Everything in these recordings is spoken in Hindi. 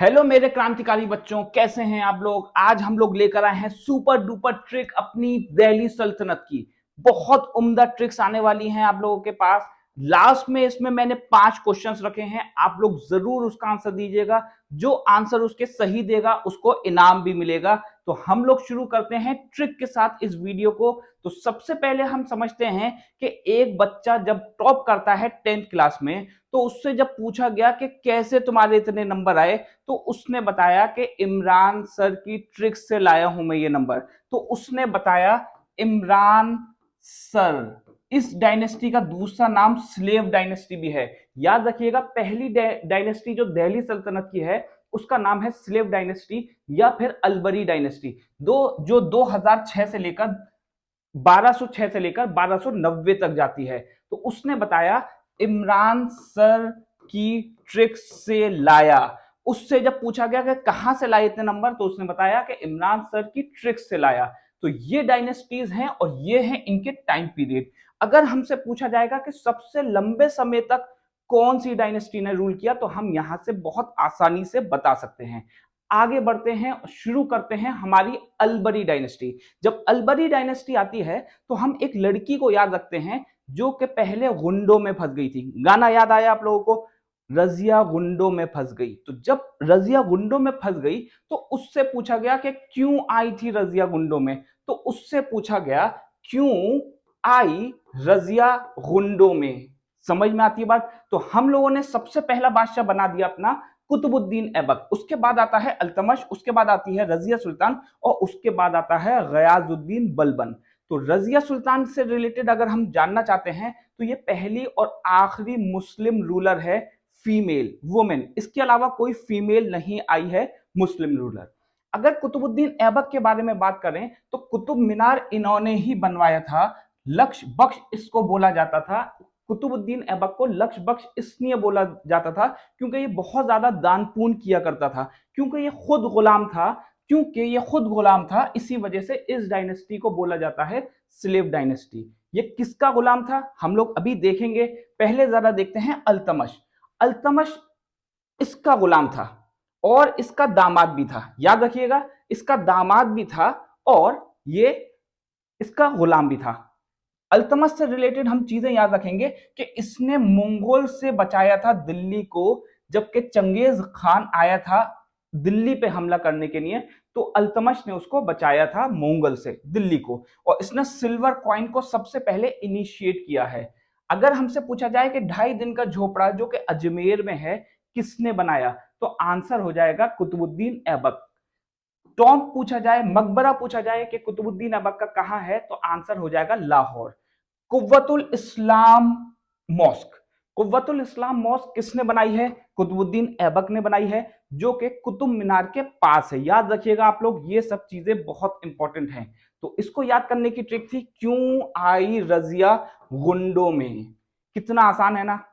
हेलो मेरे क्रांतिकारी बच्चों, कैसे हैं आप लोग। आज हम लोग लेकर आए हैं सुपर डुपर ट्रिक अपनी दिल्ली सल्तनत की। बहुत उम्दा ट्रिक्स आने वाली हैं आप लोगों के पास। लास्ट में इसमें मैंने 5 क्वेश्चंस रखे हैं, आप लोग जरूर उसका आंसर दीजिएगा। जो आंसर उसके सही देगा उसको इनाम भी मिलेगा। तो हम लोग शुरू करते हैं ट्रिक के साथ इस वीडियो को। तो सबसे पहले हम समझते हैं कि एक बच्चा जब टॉप करता है 10th क्लास में, तो उससे जब पूछा गया कि कैसे तुम्हारे इतने नंबर आए, तो उसने बताया कि इमरान सर की ट्रिक से लाया हूं मैं ये नंबर। तो उसने बताया इमरान सर। इस डायनेस्टी का दूसरा नाम स्लेव डायनेस्टी भी है। याद रखिएगा, पहली डायनेस्टी जो दिल्ली सल्तनत की है उसका नाम है स्लेव डायनेस्टी या फिर अलबरी डायनेस्टी। जो 2006 से लेकर 1206 से लेकर 1290 तक जाती है। तो उसने बताया इमरान सर की ट्रिक से लाया। उससे जब पूछा गया कि कहां से लाए इतने नंबर, तो उसने बताया कि इमरान सर की ट्रिक से लाया। तो ये डायनेस्टीज हैं और ये हैं इनके टाइम पीरियड। अगर हमसे पूछा जाएगा कि सबसे लंबे समय तक कौन सी डायनेस्टी ने रूल किया, तो हम यहां से बहुत आसानी से बता सकते हैं। आगे बढ़ते हैं, शुरू करते हैं हमारी अलबरी डायनेस्टी। जब अलबरी डायनेस्टी आती है तो हम एक लड़की को याद रखते हैं जो कि पहले गुंडों में फंस गई थी। गाना याद आया आप लोगों को, रजिया गुंडों में फंस गई। तो जब रजिया गुंडों में फंस गई तो उससे पूछा गया कि क्यों आई थी रजिया गुंडों में। तो उससे पूछा गया क्यों आई रजिया गुंडों में। समझ में आती है बात। तो हम लोगों ने सबसे पहला बादशाह बना दिया अपना कुतुबुद्दीन ऐबक। उसके बाद आता है अल्तमश, उसके बाद आती है रजिया सुल्तान और उसके बाद आता है गयाजुद्दीन बलबन। तो रजिया सुल्तान से रिलेटेड अगर हम जानना चाहते हैं तो ये पहली और आखिरी मुस्लिम रूलर है, फीमेल वुमेन। इसके अलावा कोई फीमेल नहीं आई है मुस्लिम रूलर। अगर कुतुबुद्दीन ऐबक के बारे में बात करें तो कुतुब मीनार इन्होंने ही बनवाया था। लक्ष्य बख्श इसको बोला जाता था। कुतुबुद्दीन ऐबक को लक्ष्य बख्श इसलिए बोला जाता था क्योंकि ये बहुत ज्यादा दान पुण्य किया करता था। क्योंकि ये खुद गुलाम था, इसी वजह से इस डायनेस्टी को बोला जाता है स्लेव डायनेस्टी। ये किसका गुलाम था हम लोग अभी देखेंगे। पहले जरा देखते हैं अल्तमश। अल्तमश इसका गुलाम था और इसका दामाद भी था। याद रखिएगा, इसका दामाद भी था और ये इसका गुलाम भी था। अल्तमश से रिलेटेड हम चीजें याद रखेंगे कि इसने मंगोल से बचाया था दिल्ली को। जबकि चंगेज खान आया था दिल्ली पे हमला करने के लिए, तो अल्तमश ने उसको बचाया था मंगोल से दिल्ली को। और इसने सिल्वर कॉइन को सबसे पहले इनिशिएट किया है। अगर हमसे पूछा जाए कि 2.5 दिन का झोपड़ा जो कि अजमेर में है किसने बनाया, तो आंसर हो जाएगा कुतुबुद्दीन ऐबक। टॉम पूछा जाए, मकबरा पूछा जाए कि कुतुबुद्दीन ऐबक का कहां है, तो आंसर हो जाएगा लाहौर। कुव्वतुल इस्लाम मॉस्क। कुव्वतुल इस्लाम मॉस्क किसने बनाई है? कुतुबुद्दीन ऐबक ने बनाई है, जो कि कुतुब मीनार के पास है। याद रखिएगा आप लोग, ये सब चीजें बहुत इंपॉर्टेंट हैं। तो इसको याद करने की ट्रिक थी क्यों आई रजिया गुंडों में। कितना आसान है ना।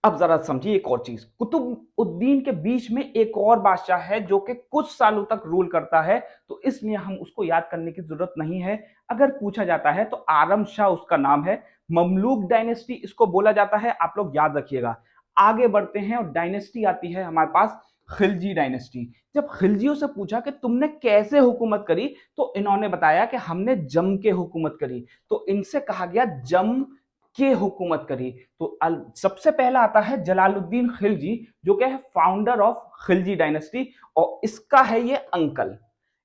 अब जरा समझिए एक और चीज। कुतुबुद्दीन के बीच में एक और बादशाह है जो कि कुछ सालों तक रूल करता है, तो इसलिए हम उसको याद करने की जरूरत नहीं है। अगर पूछा जाता है तो आरम शाह उसका नाम है। ममलूक डायनेस्टी इसको बोला जाता है, आप लोग याद रखिएगा। आगे बढ़ते हैं और डायनेस्टी आती है हमारे पास खिलजी डायनेस्टी। जब खिलजियों से पूछा कि तुमने कैसे हुकूमत करी, तो इन्होंने बताया कि हमने जम के हुकूमत करी। तो इनसे कहा गया जम के हुकूमत करी। तो सबसे पहला आता है जलालुद्दीन खिलजी, जो कि है फाउंडर ऑफ खिलजी डायनेस्टी। और इसका है ये अंकल,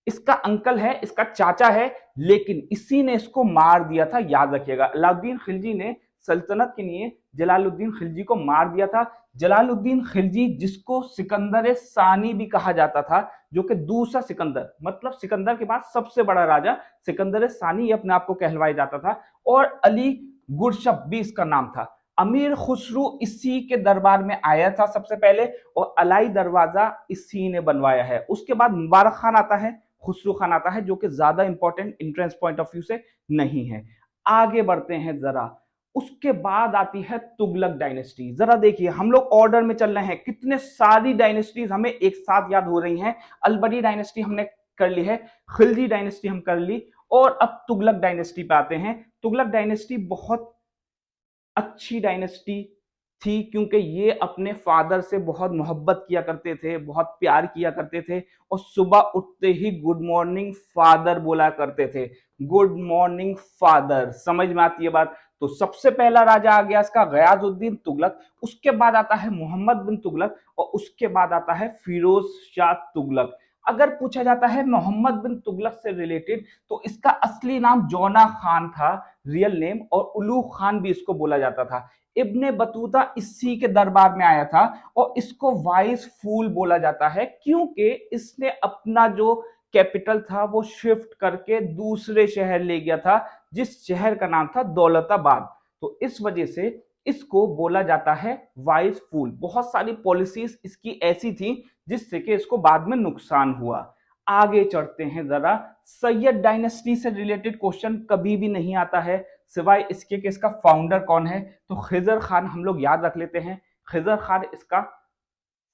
इसका अंकल है, इसका चाचा है, लेकिन इसी ने इसको मार दिया था। याद रखिएगा, अलाउद्दीन खिलजी ने सल्तनत के लिए जलालुद्दीन खिलजी को मार दिया था। जलालुद्दीन खिलजी जिसको सिकंदर सानी भी कहा जाता था, जो कि दूसरा सिकंदर, मतलब सिकंदर के बाद सबसे बड़ा राजा सिकंदर सानी अपने आप को कहलवाया जाता था। और अली गुरशब भी इसका नाम था। अमीर खुसरू इसी के दरबार में आया था सबसे पहले, और अलाई दरवाजा इसी ने बनवाया है। उसके बाद मुबारक खान आता है, खुसरू खान आता है, जो कि ज्यादा important entrance point of view से नहीं है। आगे बढ़ते हैं जरा। उसके बाद आती है तुगलक डायनेस्टी। जरा देखिए, हम लोग ऑर्डर में चल रहे हैं, कितने सारी डायनेस्टीज हमें एक साथ याद हो रही हैं। अलबरी डायनेस्टी हमने कर ली है, खिलजी डायनेस्टी हम कर ली, और अब तुगलक डायनेस्टी पे आते हैं। तुगलक डायनेस्टी बहुत अच्छी डायनेस्टी थी, क्योंकि ये अपने फादर से बहुत मोहब्बत किया करते थे, बहुत प्यार किया करते थे और सुबह उठते ही गुड मॉर्निंग फादर बोला करते थे। गुड मॉर्निंग फादर, समझ में आती है बात? तो सबसे पहला राजा आ गया इसका गयाजुद्दीन तुगलक, उसके बाद आता है मोहम्मद बिन तुगलक और उसके बाद आता है फिरोज शाह तुगलक। अगर पूछा जाता है मोहम्मद बिन तुगलक से रिलेटेड, तो इसका असली नाम जौना खान था, रियल नेम, और उलू खान भी इसको बोला जाता था। इब्ने बतूता इसी के दरबार में आया था और इसको वाइस फूल बोला जाता है, क्योंकि इसने अपना जो कैपिटल था वो शिफ्ट करके दूसरे शहर ले गया था, जिस शहर का नाम था दौलताबाद। तो इस वजह से इसको बोला जाता है वाइस फूल। बहुत सारी पॉलिसीज इसकी ऐसी थी जिससे कि इसको बाद में नुकसान हुआ। आगे चढ़ते हैं जरा। सैयद डायनेस्टी से रिलेटेड क्वेश्चन कभी भी नहीं आता है सिवाय इसके कि इसका फाउंडर कौन है। तो खिजर खान हम लोग याद रख लेते हैं, खिजर खान इसका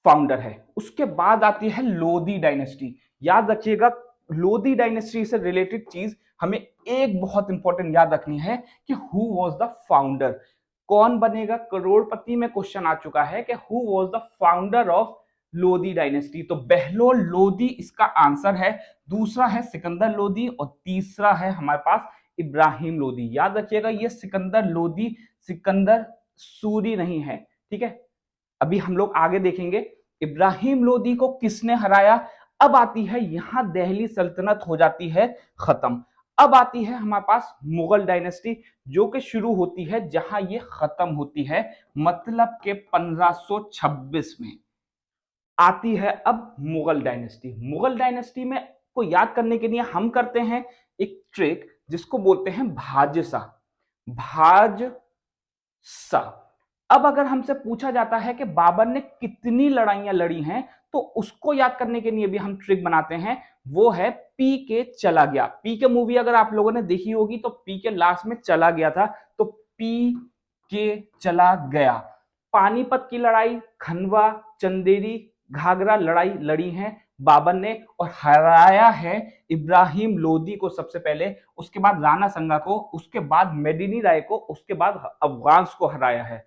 फाउंडर है। उसके बाद आती है लोधी डायनेस्टी। याद रखिएगा, लोधी डायनेस्टी से रिलेटेड चीज हमें एक बहुत इंपॉर्टेंट याद रखनी है कि हु वाज द फाउंडर। कौन बनेगा करोड़पति में क्वेश्चन आ चुका है कि who was the founder of Lodhi dynasty. तो बहलोल लोधी इसका आंसर है। दूसरा है सिकंदर लोधी और तीसरा है हमारे पास इब्राहिम लोधी। याद रखिएगा, ये सिकंदर लोधी सिकंदर सूरी नहीं है, ठीक है। अभी हम लोग आगे देखेंगे इब्राहिम लोधी को किसने हराया। अब आती है यहां दिल्ली सल्तनत हो जाती है खत्म। अब आती है हमारे पास मुगल डायनेस्टी, जो कि शुरू होती है जहां ये खत्म होती है, मतलब के 1526 में आती है अब मुगल डायनेस्टी। मुगल डायनेस्टी में को याद करने के लिए हम करते हैं एक ट्रिक जिसको बोलते हैं भाजसा। भाजसा। अब अगर हमसे पूछा जाता है कि बाबर ने कितनी लड़ाइयां लड़ी हैं, तो उसको याद करने के लिए भी हम ट्रिक बनाते हैं। वो है पी के चला गया। पी के मूवी अगर आप लोगों ने देखी होगी तो पी के लास्ट में चला गया था, तो पी के चला गया। पानीपत की लड़ाई, खनवा, चंदेरी, घाघरा लड़ाई लड़ी है बाबर ने और हराया है इब्राहिम लोधी को सबसे पहले, उसके बाद राणा संगा को, उसके बाद मेदिनी राय को, उसके बाद अफगान को हराया है।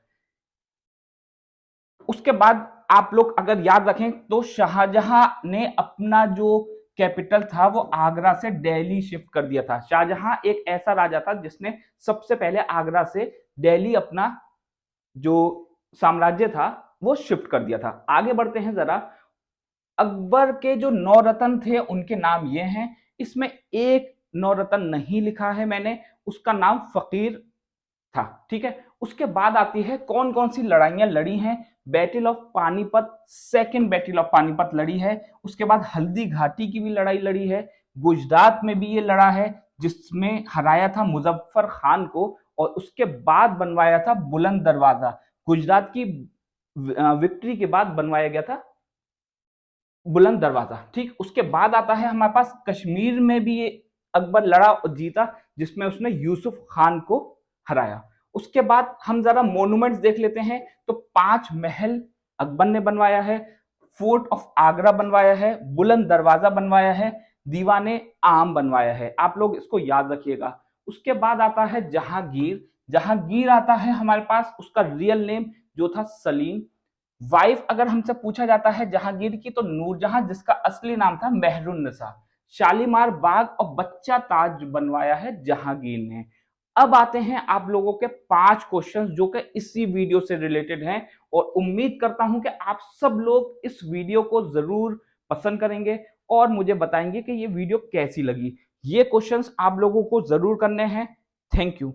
उसके बाद आप लोग अगर याद रखें तो शाहजहां ने अपना जो कैपिटल था वो आगरा से दिल्ली शिफ्ट कर दिया था। शाहजहां एक ऐसा राजा था जिसने सबसे पहले आगरा से दिल्ली अपना जो साम्राज्य था वो शिफ्ट कर दिया था। आगे बढ़ते हैं जरा। अकबर के जो 9 रत्न थे उनके नाम ये हैं। इसमें एक 9 रत्न नहीं लिखा है मैंने, उसका नाम फकीर था, ठीक है। उसके बाद आती है कौन कौन सी लड़ाइयां लड़ी हैं। Battle of Panipat, second battle of Panipat लड़ी है। उसके बाद हल्दी घाटी की भी लड़ाई लड़ी है। गुजरात में भी ये लड़ा है जिसमें हराया था मुजफ्फर खान को, और उसके बाद बनवाया था बुलंद दरवाजा। गुजरात की विक्ट्री के बाद बनवाया गया था बुलंद दरवाजा, ठीक। उसके बाद आता है हमारे पास कश्मीर में भी ये अकबर लड़ा और जीता, जिसमें उसने यूसुफ खान को हराया। उसके बाद हम जरा मोन्यूमेंट्स देख लेते हैं। तो 5 महल अकबर ने बनवाया है, फोर्ट ऑफ आगरा बनवाया है, बुलंद दरवाजा बनवाया है, दीवाने आम बनवाया है। आप लोग इसको याद रखिएगा। उसके बाद आता है जहांगीर। जहांगीर आता है हमारे पास, उसका रियल नेम जो था सलीम। वाइफ अगर हमसे पूछा जाता है जहांगीर की तो नूरजहां, जिसका असली नाम था मेहरुन्निसा। शालीमार बाग और बच्चा ताज बनवाया है जहांगीर ने। अब आते हैं आप लोगों के 5 क्वेश्चंस जो कि इसी वीडियो से रिलेटेड हैं, और उम्मीद करता हूं कि आप सब लोग इस वीडियो को जरूर पसंद करेंगे और मुझे बताएंगे कि ये वीडियो कैसी लगी। ये क्वेश्चंस आप लोगों को जरूर करने हैं। Thank you.